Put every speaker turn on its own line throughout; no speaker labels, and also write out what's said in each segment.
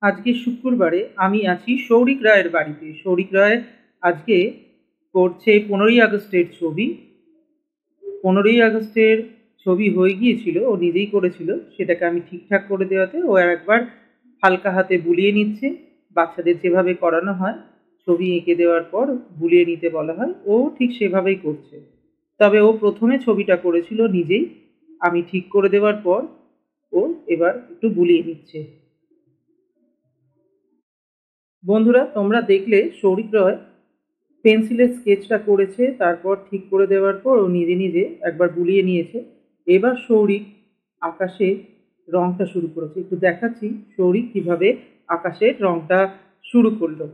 আজকে শুক্রবারে আমি আছি সৌরিক রায়ের বাড়িতে। সৌরিক রায় আজকে করছে 15ই আগস্টের ছবি। 15ই আগস্টের ছবি হয়ে গিয়েছিল, ও নিজেই করেছিল। সেটাকে আমি ঠিকঠাক করে দেওয়াতে ও একবার হালকা হাতে বুলিয়ে নিচ্ছে। বাচ্চাদের যেভাবে করানো হয়, ছবি এঁকে দেওয়ার পর বুলিয়ে নিতে বলা হয়, ও ঠিক সেভাবেই করছে। তবে ও প্রথমে ছবিটা করেছিল নিজেই, আমি ঠিক করে দেওয়ার পর ও এবার একটু বুলিয়ে নিচ্ছে। বন্ধুরা, তোমরা দেখলে সৌরিক রয় পেন্সিলের স্কেচটা করেছে, তারপর ঠিক করে দেওয়ার পর ও নিজে নিজে একবার বুলিয়ে নিয়েছে। এবার সৌরিক আকাশে রংটা শুরু করেছে। একটু দেখাচ্ছি সৌরিক কিভাবে আকাশের রংটা শুরু করলো।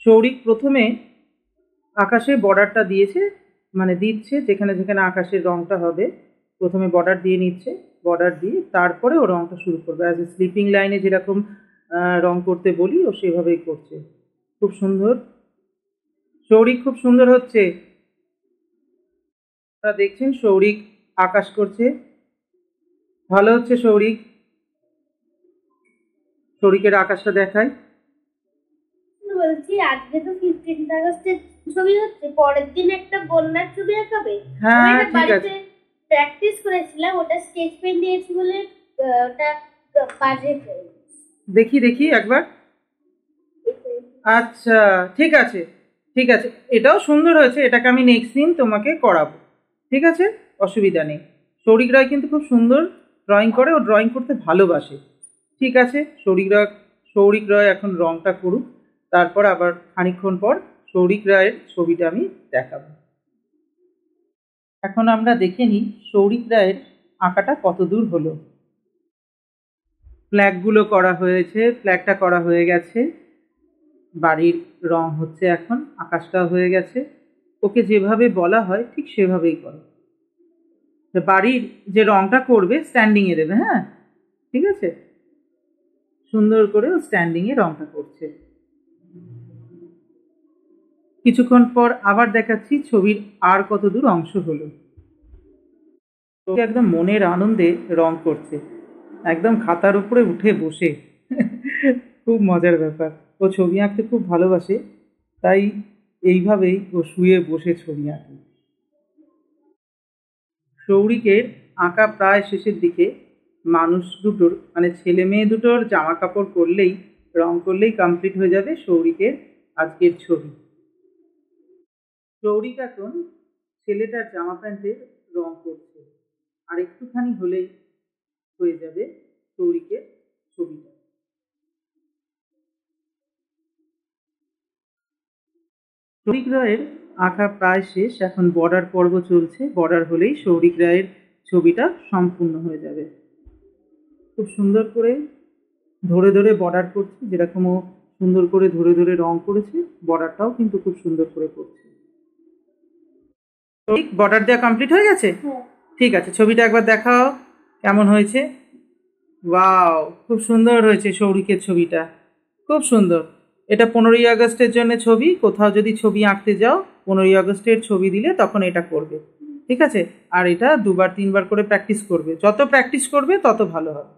সৌরিক প্রথমে আকাশে বর্ডারটা দিয়েছে, মানে দিচ্ছে যেখানে যেখানে আকাশের রংটা হবে, প্রথমে বর্ডার দিয়ে নিচ্ছে। বর্ডার দিয়ে তারপরে ও রংটা শুরু করবে। অ্যাজ এ স্লিপিং লাইনে যেরকম রং করতে বলি, ও সেভাবেই করছে। খুব সুন্দর, সৌরিক খুব সুন্দর হচ্ছে। আপনারা দেখছেন সৌরিক আকাশ করছে, ভালো হচ্ছে সৌরিক। সৌরিকের আকাশটা দেখায়।
বলছি আজকে তো 15 আগস্টের ছবি হচ্ছে, পরের দিন একটা বন্যার ছবি আঁকাবে।
হ্যাঁ ঠিক আছে,
প্র্যাকটিস করেছিলাম, ওটা স্কেচ পেন দিয়েছি বলে ওটা বাজে
দেখি দেখি একবার। আচ্ছা ঠিক আছে, ঠিক আছে, এটাও সুন্দর হয়েছে। এটাকে আমি নেক্সট দিন তোমাকে করাবো, ঠিক আছে, অসুবিধা নেই। সৌরিক রায় কিন্তু খুব সুন্দর ড্রয়িং করে, ও ড্রয়িং করতে ভালোবাসে। ঠিক আছে, সৌরিক রায় এখন রংটা করুক, তারপর আবার খানিকক্ষণ পর সৌরিক রায়ের ছবিটা আমি দেখাবো। এখন আমরা দেখে নিই সৌরিক রায়ের আঁকাটা কত দূর হলো। ফ্ল্যাগগুলো করা হয়েছে, ফ্ল্যাগটা করা হয়ে গেছে, বাড়ির রং হচ্ছে, এখন আকাশটাও হয়ে গেছে। ওকে যেভাবে বলা হয় ঠিক সেভাবেই করে। বাড়ির যে রংটা করবে স্ট্যান্ডিংয়ে দেবে, হ্যাঁ ঠিক আছে। সুন্দর করে ও স্ট্যান্ডিংয়ে রংটা করছে। কিছুক্ষণ পর আবার দেখাচ্ছি ছবির আর কত দূর অংশ হলো। একদম মনের আনন্দে রং করছে, একদম খাতার উপরে উঠে বসে। খুব মজার ব্যাপার। ও ছবি আঁকতে খুব ভালোবাসে, তাই এইভাবেই ও শুয়ে বসে ছবি আঁকে। সৌরিকের আঁকা প্রায় শেষের দিকে। মানুষ দুটোর, মানে ছেলে মেয়ে দুটোর জামা কাপড় করলেই, রং করলেই কমপ্লিট হয়ে যাবে সৌরিকের আজকের ছবি। সৌরিক এখন ছেলেটার জামা প্যান্টের রং করছে, আর একটুখানি হলেই হয়ে যাবে সৌরিকের ছবিটা। সৌরিক রায়ের আঁকা প্রায় শেষ, এখন বর্ডার পর্ব চলছে। বর্ডার হলেই সৌরিক রায়ের ছবিটা সম্পূর্ণ হয়ে যাবে। খুব সুন্দর করে ধরে ধরে বর্ডার করছে, যেরকম ও সুন্দর করে ধরে ধরে রং করেছে, বর্ডারটাও কিন্তু খুব সুন্দর করে করছে। ঠিক বর্ডার দেওয়া কমপ্লিট হয়ে গেছে। ঠিক আছে, ছবিটা একবার দেখাও কেমন হয়েছে। ওয়াও, খুব সুন্দর হয়েছে সৌরিকের ছবিটা, খুব সুন্দর। এটা 15ই আগস্টের জন্য ছবি। কোথাও যদি ছবি আঁকতে যাও, 15ই আগস্টের ছবি দিলে তখন এটা করবে, ঠিক আছে। আর এটা 2বার 3বার করে প্র্যাকটিস করবে, যত প্র্যাকটিস করবে তত ভালো হবে।